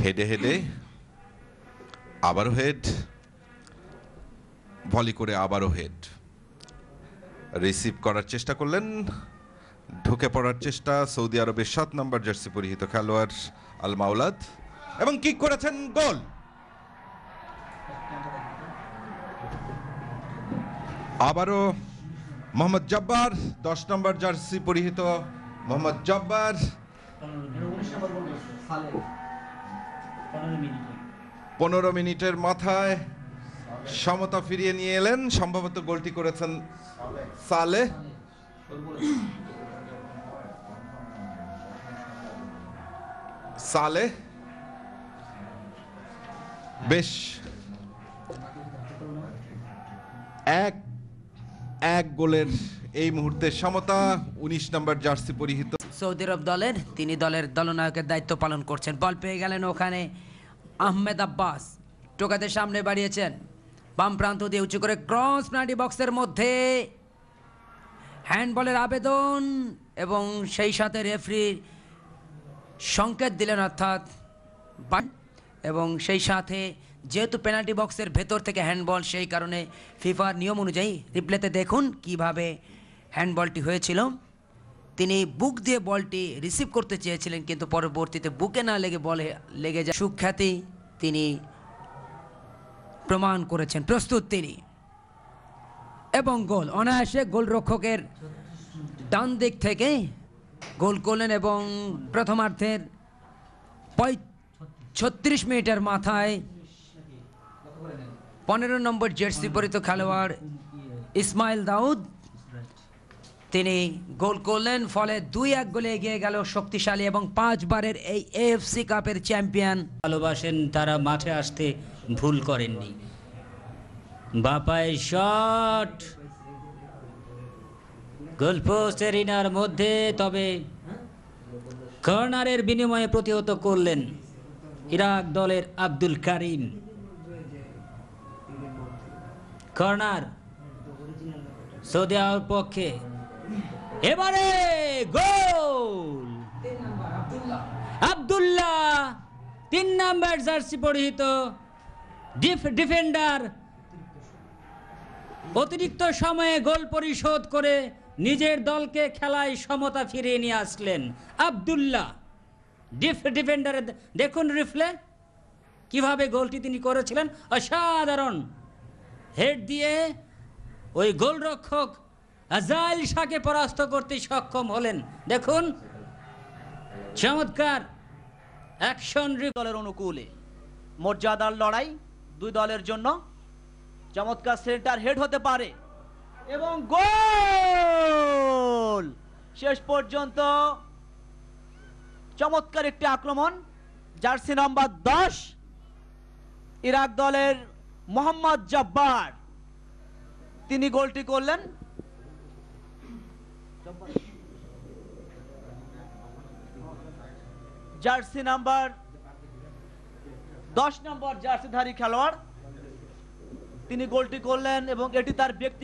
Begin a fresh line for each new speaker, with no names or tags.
হেডে হেডে, আবারও হেড, ভলি করে আবারও হেড। রিসিভ করার চেষ্টা করলেন, ঢুকে পড়ার চেষ্টা সৌদি আরবের 7 নম্বর জার্সি পরিহিত খেলোয়াড় আল মাওলাদ, এবং কিক করেছেন, গোল। আবারও মোহাম্মদ জব্বার, 10 নম্বর জার্সি পরিহিত মোহাম্মদ জব্বার 15 মিনিটের মাথায় সমতা ফিরিয়ে নিয়ে এলেন। সম্ভবত গোলটি করেছেন সালেহ। সালেহ বেশ এক গোলের এই মুহূর্তে সমতা। 19 নম্বর জার্সি পরিহিত
সৌদি আরব দলের তিনি দলের দলনায়কের দায়িত্ব পালন করছেন। বল পেয়ে গেলেন ওখানে আহমেদ আব্বাস, টোকাতে সামনে বাড়িয়েছেন, বাম প্রান্ত দিয়ে উঁচু করে ক্রস পেনাল্টি বক্সের মধ্যে, হ্যান্ডবলের আবেদন এবং সেই সাথে রেফারি সংকেত দিলেন, অর্থাৎ এবং সেই সাথে যেহেতু পেনাল্টি বক্সের ভেতর থেকে হ্যান্ডবল, সেই কারণে ফিফার নিয়ম অনুযায়ী রিপ্লেতে দেখুন কিভাবে হ্যান্ডবলটি হয়েছিল। তিনি বুক দিয়ে বলটি রিসিভ করতে চেয়েছিলেন, কিন্তু পরবর্তীতে বুকে না লেগে বলে লেগে যায়। সুখ্যাতি তিনি প্রমাণ করেছেন, প্রস্তুত তিনি, এবং গোল অনায়াসে গোলরক্ষকের ডান দিক থেকে গোল করলেন। এবং প্রথমার্ধের 36 মিনিটের মাথায় 15 নম্বর জার্সি পরিহিত খেলোয়াড় ইসমাইল দাউদ তিনি গোল করলেন। ফলে 2-1 গোলে এগিয়ে গেল শক্তিশালী এবং 5 বারের এই এএফসি কাপের চ্যাম্পিয়ন।
ভালোবাসেন, তারা মাঠে আসতে ভুল করেননি। বাপায় শট, গোলপোস্ট এরিনার মধ্যে, তবে কর্নারের বিনিময়ে প্রতিহত করলেন ইরাক দলের আব্দুল কারিম। কর্নার সৌদি আরবের পক্ষে, এবারে গোল। আব্দুল্লাহ 3 নম্বর জার্সি পরিহিত ডিফেন্ডার অতিরিক্ত সময়ে গোল পরিশোধ করে নিজের দলকে খেলায় সমতা ফিরিয়ে নিয়ে আসলেন। আব্দুল্লাহ ডিফেন্ডারে দেখুন রিফ্লে কিভাবে গোলটি তিনি করেছিলেন, অসাধারণ হেড দিয়ে ওই গোলরক্ষক আজাইল শাহকে পরাস্ত করতে সক্ষম হলেন। দেখুন চমৎকার অ্যাকশন।
দলের অনুকূলে মর্যাদার লড়াই দুই দলের জন্য। চমৎকার সেন্টার হেড হতে পারে এবং গোল। শেষ পর্যন্ত চমৎকার একটি আক্রমণ। জার্সি নাম্বার 10 ইরাক দলের মোহাম্মদ জব্বার তিনি গোলটি করলেন। জার্সি নাম্বার 10 নম্বর জার্সিধারী খেলোয়াড় তিনি গোলটি করলেন এবং এটি তার ব্যক্তি